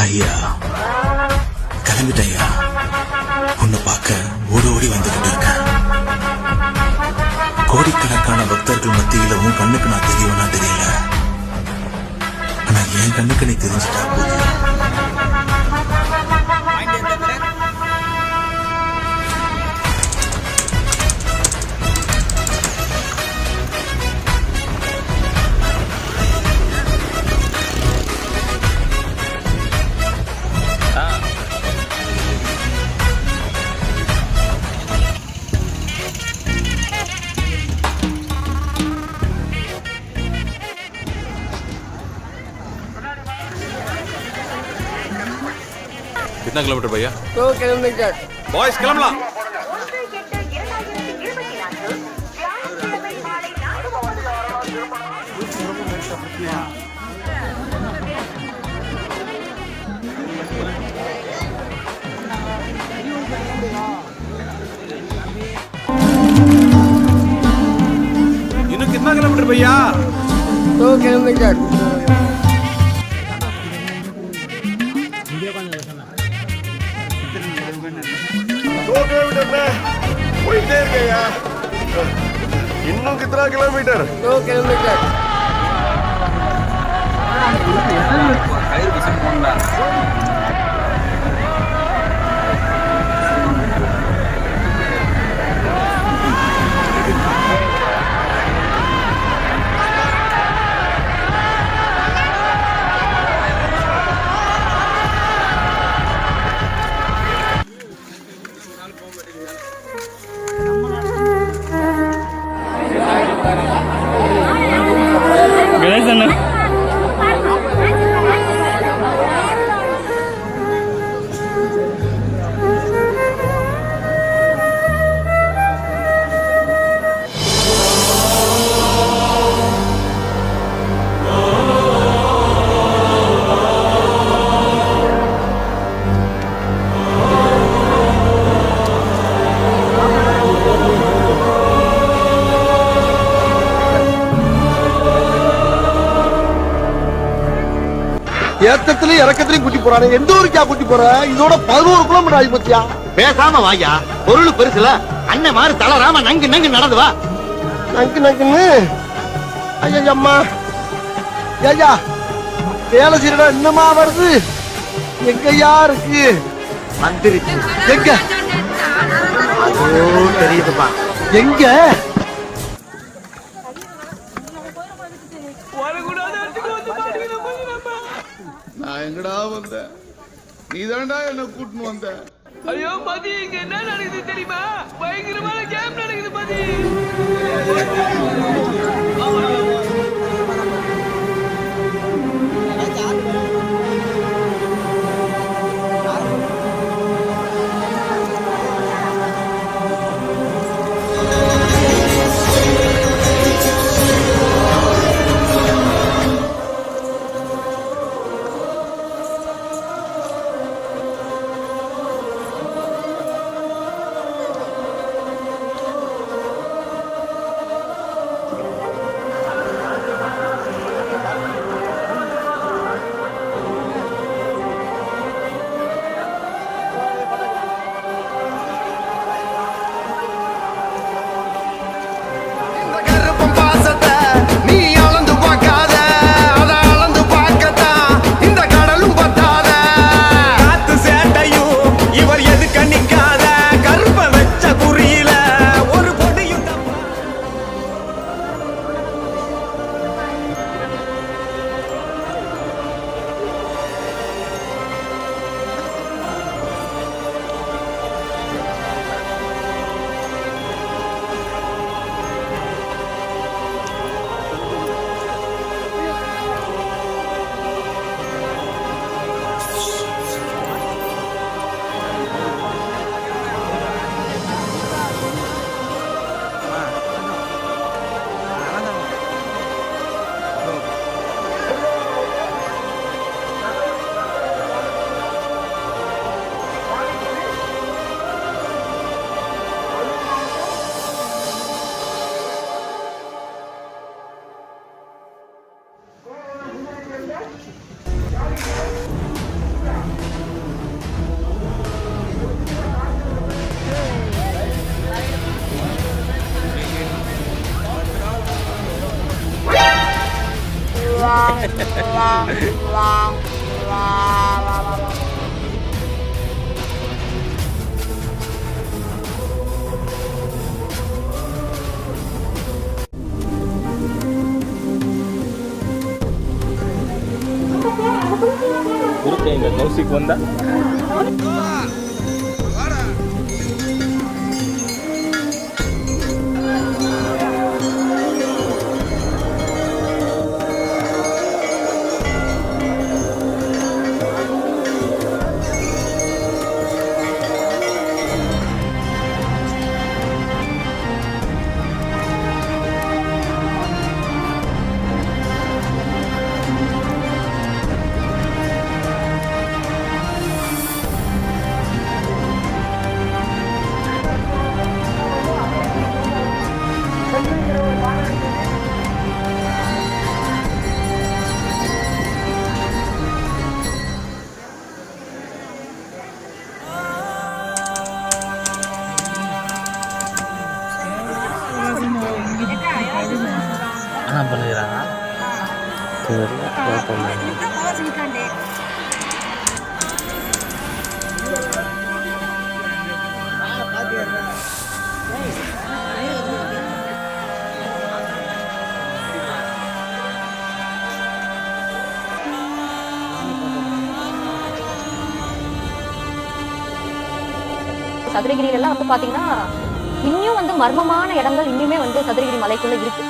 ஐயா கிளம்பிட்டேயா. உன்னை பார்க்க ஓடி ஓடி வந்துகிட்டு இருக்கேன். கோடிக்கணக்கான பக்தர்கள் மத்தியில உன் கண்ணுக்கு நான் தெரியவனா தெரியல. ஆனா என் கண்ணுக்கு நீ தெரிஞ்சிட்டா போதும். कितना किलोमीटर भैया? 2 किलोमीटर। बॉयज கிளம்பலாம். இன்னும் कितना किलोमीटर भैया? 2 किलोमीटर। போயிட்டே இருக்கையா. இன்னும் कितना किलोमीटर? 2 किलोमीटर। ஏத்தத்திலயும் இறக்கத்திலையும் கூட்டி போறானே. எந்த ஊருக்கா கூட்டி போற? இதோட 11 கிலோமீட்டர் ஆகி பத்தியா. பேசாம வாயா, பொருள் பெருசுல அண்ணன் மாதிரி தளராம நங்கு நங்கு நடந்து வா. நங்கு நங்குன்னு ஐயா அம்மா ஏயா வேலை செய்யறா என்னமா வருது? எங்கயா இருக்கு? வந்துருச்சு. எங்க? ஓ தெரியுதுப்பா. எங்க? நான் எங்கடா வந்தேன்? நீதான்டா என்ன கூட்டின்னு வந்த. ஐயோ மதி, இங்க என்ன நடக்குது தெரியுமா? பயங்கரமான கேம் நடக்குது மதி. குறுக்க எங்க கௌசிக் வந்தா என்ன பண்ணுறாங்க சதுரகிரியில எல்லாம் வந்து பாத்தீங்கன்னா இன்னும் வந்து மர்மமான இடங்கள் இன்னுமே வந்து சதுரகிரி மலைக்குள்ள இருக்கு.